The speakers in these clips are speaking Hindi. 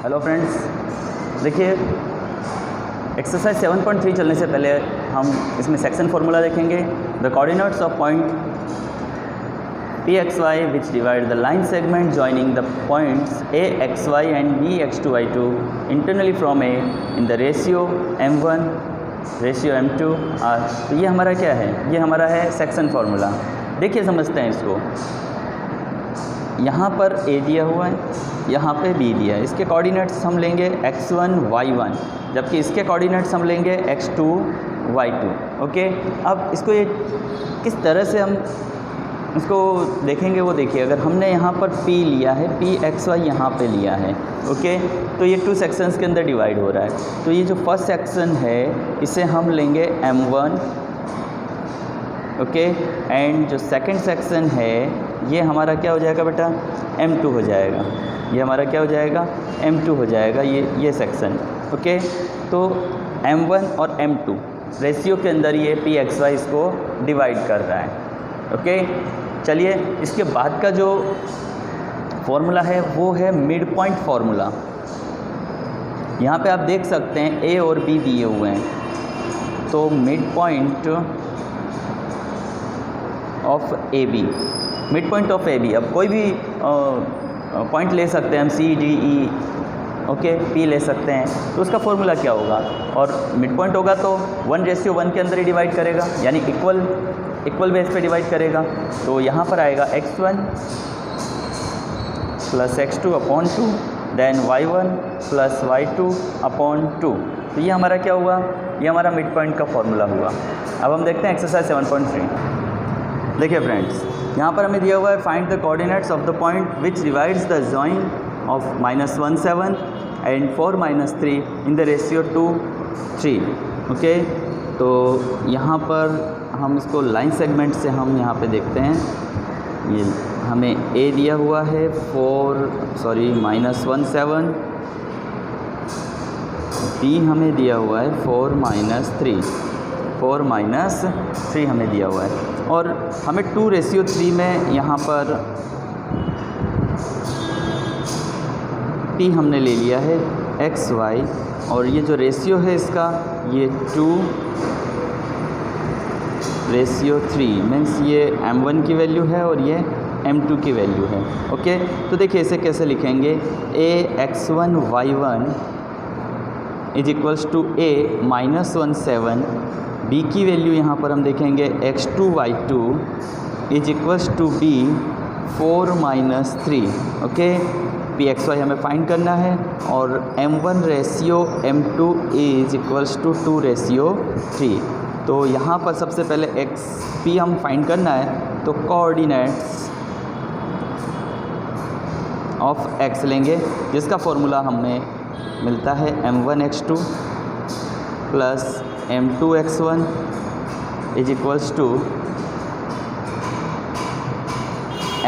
हेलो फ्रेंड्स, देखिए एक्सरसाइज 7.3 चलने से पहले हम इसमें सेक्शन फार्मूला देखेंगे। The coordinates of point P X Y which divide the line segment joining the points A X Y and B X two Y two internally from A in the ratio m1 ratio m2 are. तो ये हमारा क्या है? ये हमारा है सेक्शन फार्मूला। देखिए समझते हैं इसको। यहाँ पर a दिया हुआ है, यहाँ पे b दिया है। इसके कोऑर्डिनेट्स हम लेंगे x1 y1, जबकि इसके कोऑर्डिनेट्स हम लेंगे x2 y2। ओके, अब इसको ये किस तरह से हम इसको देखेंगे वो देखिए। अगर हमने यहाँ पर p लिया है, p x y यहाँ पे लिया है, ओके, तो ये 2 सेक्शंस के अंदर डिवाइड हो रहा है। तो ये जो फर्स्ट सेक्शन है इसे हम लेंगे m1, ओके, एंड जो सेकंड सेक्शन है ये हमारा क्या हो जाएगा बेटा? m2 हो जाएगा। ये हमारा क्या हो जाएगा? m2 हो जाएगा ये सेक्शन। ओके, तो m1 और m2 रेशियो के अंदर ये p x y इसको डिवाइड कर रहा है। ओके, चलिए इसके बाद का जो फॉर्मूला है वो है मिड पॉइंट फार्मूला। यहाँ पे आप देख सकते हैं a और b दिए हुए हैं, तो mid point of A B, mid point of A B. अब कोई भी पॉइंट ले सकते हैं हम, C D E, okay, P ले सकते हैं। तो उसका फॉर्मूला क्या होगा? और मिड पॉइंट होगा तो 1:1 के अंदर ही डिवाइड करेगा, यानी इक्वल बेस पे डिवाइड करेगा। तो यहाँ पर आएगा x1 plus x2 upon 2, then y1 plus y2 upon 2। तो ये हमारा क्या हुआ? ये हमारा मिड पॉइंट का फॉर्मूला हुआ। अब हम देखते हैं एक्सरसाइज 7.3। देखिए फ्रेंड्स, यहाँ पर हमें दिया हुआ है find the coordinates of the point which divides the join of -1 7 and 4 -3 in the ratio 2 3। Okay, तो यहाँ पर हम इसको लाइन सेगमेंट से हम यहाँ पे देखते हैं। ये हमें a दिया हुआ है -1 7, b हमें दिया हुआ है 4 -3 हमें दिया हुआ है, और हमें 2:3 में यहाँ पर p हमने ले लिया है x y, और ये जो रेशियो है इसका ये 2:3 मीन्स ये m1 की वैल्यू है और ये m2 की वैल्यू है। ओके, तो देखिए इसे कैसे लिखेंगे? a x1 y1 is equals to a -1 7, b की वैल्यू यहाँ पर हम देखेंगे x2 y2 is equals to b 4 -3। Okay, p x y हमें फाइंड करना है, और m1 ratio m2 is equals to 2:3। तो यहाँ पर सबसे पहले p हम फाइंड करना है, तो कोऑर्डिनेट्स ऑफ x लेंगे, जिसका फॉर्मूला हमें मिलता है m1 x2 plus m2 x1 is equals to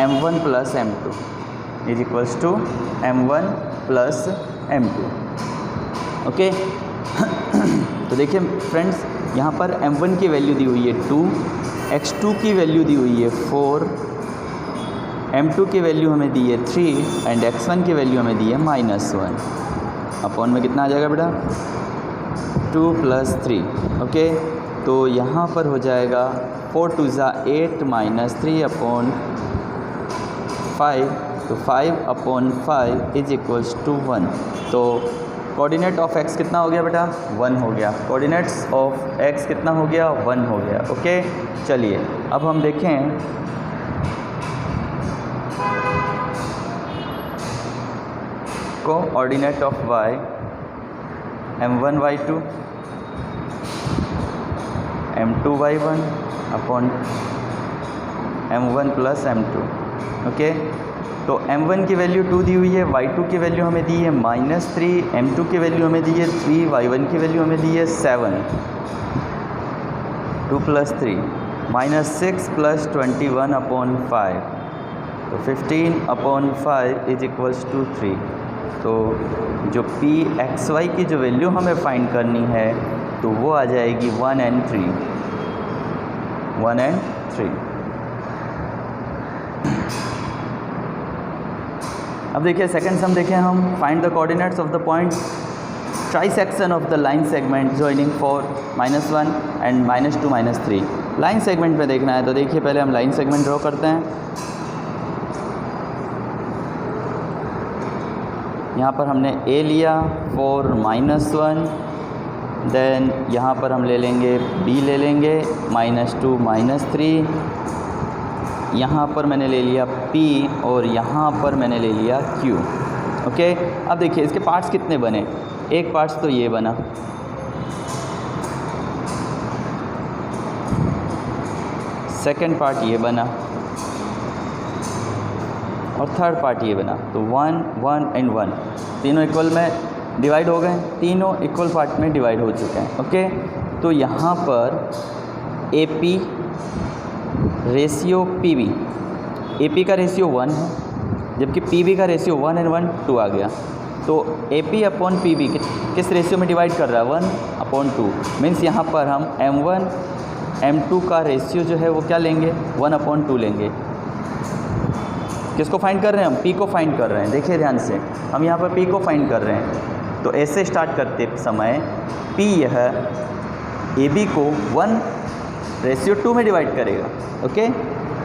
m1 plus m2 is equals to m1 plus m2। Okay, तो देखिए फ्रेंड्स, यहाँ पर m1 की वैल्यू दी हुई है 2, x2 की वैल्यू दी हुई है 4, m2 की वैल्यू हमें दी है 3 एंड x1 की वैल्यू हमें दी है -1। अपॉन में कितना आ जाएगा बेटा? 2 + 3। ओके, तो यहाँ पर हो जाएगा 4 2 8 -3 अपॉन 5, तो 5 अपॉन 5 इज इक्वल्स टू 1। तो कोऑर्डिनेट ऑफ x कितना हो गया बेटा? 1 हो गया। कोऑर्डिनेट्स ऑफ x कितना हो गया? 1 हो गया। ओके, चलिए अब हम देखें coordinate of y m1 y2 m2 y1 upon m1 plus m2। Okay, तो m1 की वैल्यू 2 दी हुई है, y2 की वैल्यू हमें दी है -3, m2 की वैल्यू हमें दी है 3, y1 की वैल्यू हमें दी है 7। 2 + 3 -6 + 21 अपॉन 5, तो 15 अपॉन 5 इज इक्वल्स टू 3। तो जो p x y की जो वैल्यू हमें फाइंड करनी है तो वो आ जाएगी 1 and 3। अब देखिए सेकंड सम देखें हम, find the coordinates of the point trisection of the line segment joining 4, -1 and -2, -3। Line segment में देखना है तो देखिए पहले हम लाइन सेगमेंट ड्रॉ करते हैं। यहाँ पर हमने A लिया 4, -1, देन यहाँ पर हम ले लेंगे B ले लेंगे -2, -3, यहाँ पर मैंने ले लिया P और यहाँ पर मैंने ले लिया Q। ओके, अब देखिए इसके पार्ट्स कितने बने। एक पार्ट्स तो ये बना, सेकंड पार्ट ये बना और थर्ड पार्ट ये बना। तो 1, 1 एंड 1 तीनों इक्वल में डिवाइड हो गए, तीनों इक्वल पार्ट में डिवाइड हो चुके हैं। ओके, तो यहाँ पर AP रेशियो PB, AP का रेशियो 1 है जबकि PB का रेशियो 1 एंड 1 2 आ गया। तो AP अपॉन PB किस रेशियो में डिवाइड कर रहा है, 1/2। मीन्स यहाँ पर हम M1 M2 का रेशियो जो है वो क्या लेंगे, 1/2 लेंगे। किसको फाइंड कर रहे हैं हम, P को फाइंड कर रहे हैं। देखिए ध्यान से, हम यहाँ पर P को फाइंड कर रहे हैं। तो ऐसे स्टार्ट करते समय P यह AB को 1/2 में डिवाइड करेगा। ओके,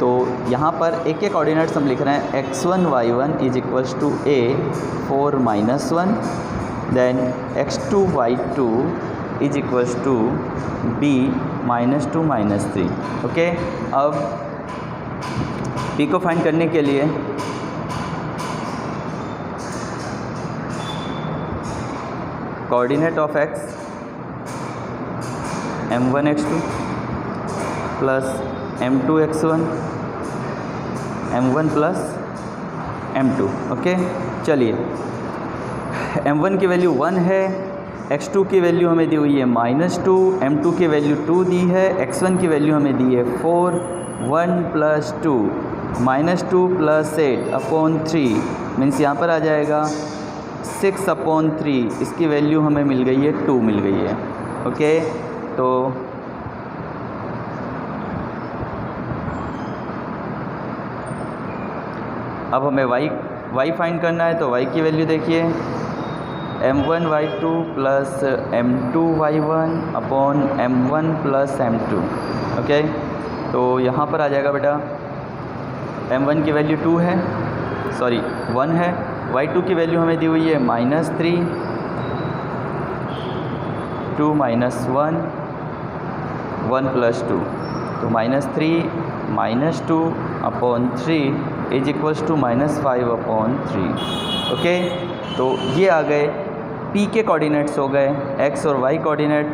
तो यहाँ पर एक के कोऑर्डिनेट्स हम लिख रहे हैं x1 y1 is equals to A 4 -1, then x2 y2 is equals to B -2 -3। Okay, अब P को फाइंड करने के लिए coordinate of x m1 x2 plus m2 x1 m1 plus m2। Okay, चलिए m1 की वैल्यू 1 है, x2 की वैल्यू हमें दी हुई है -2, m2 की वैल्यू 2 दी है, x1 की वैल्यू हमें दी है 4, 1 + 2 -2 + 8/3 मीन्स यहाँ पर आ जाएगा 6/3। इसकी वैल्यू हमें मिल गई है 2 मिल गई है। ओके, तो अब हमें y फाइंड करना है। तो y की वैल्यू देखिए m1 y2 plus m2 y1 upon m1 plus m2। Okay, तो यहाँ पर आ जाएगा बेटा m1 की वैल्यू 2 है, सॉरी 1 है, y2 की वैल्यू हमें दी हुई है -3, 2 - 1 1 + 2, तो -3 - 2/3 इज इक्वल्स टू -5/3। ओके, तो ये आ गए P के कोऑर्डिनेट्स हो गए। x और y कोऑर्डिनेट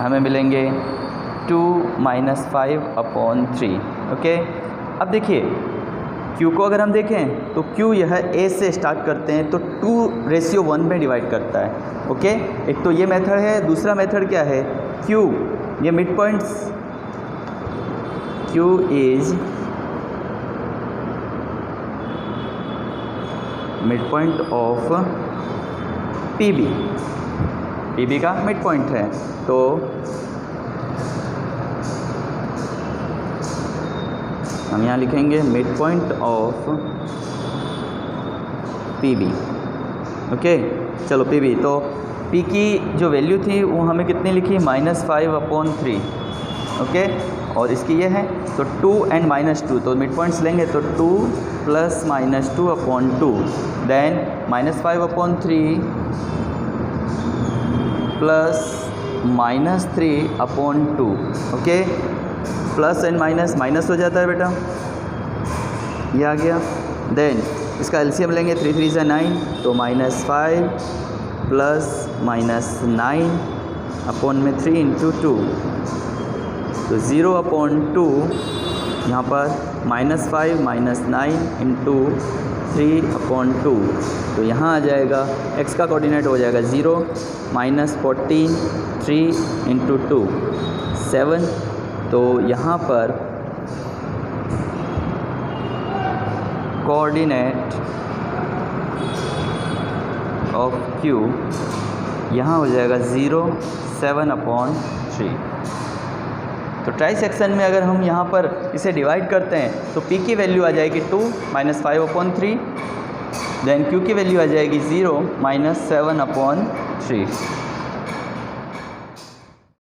हमें मिलेंगे 2 - 5/3। ओके, अब देखिए Q को अगर हम देखें तो Q यह A से स्टार्ट करते हैं तो 2:1 में डिवाइड करता है। ओके, एक तो ये मेथड है, दूसरा मेथड क्या है, Q ये mid points, Q is mid point of PB का मिड पॉइंट है। तो हम यहाँ लिखेंगे mid point of PB। Okay, चलो PB, तो P की जो वैल्यू थी वो हमें कितनी लिखी, -5/3। ओके, और इसकी ये है तो 2 एंड -2, तो मिड पॉइंट्स लेंगे तो 2 + -2/2, then -5/3 plus -3/2। Okay, plus and minus हो जाता है बेटा, ये आ गया। देन इसका एलसीएम लेंगे, 3 3 = 9, तो -5 प्लस -9/3 × 2, तो 0/2 यहाँ पर -5 - 9 × 3/2, तो यहाँ आ जाएगा x का कोऑर्डिनेट हो जाएगा 0 -14 3 × 2 7। तो यहाँ पर कोऑर्डिनेट ऑफ Q यहाँ हो जाएगा 0 7/3। तो ट्राई सेक्शन में अगर हम यहाँ पर इसे डिवाइड करते हैं तो P की वैल्यू आ जाएगी 2 - 5/3 देन क्यू की वैल्यू आ जाएगी 0 -7/3।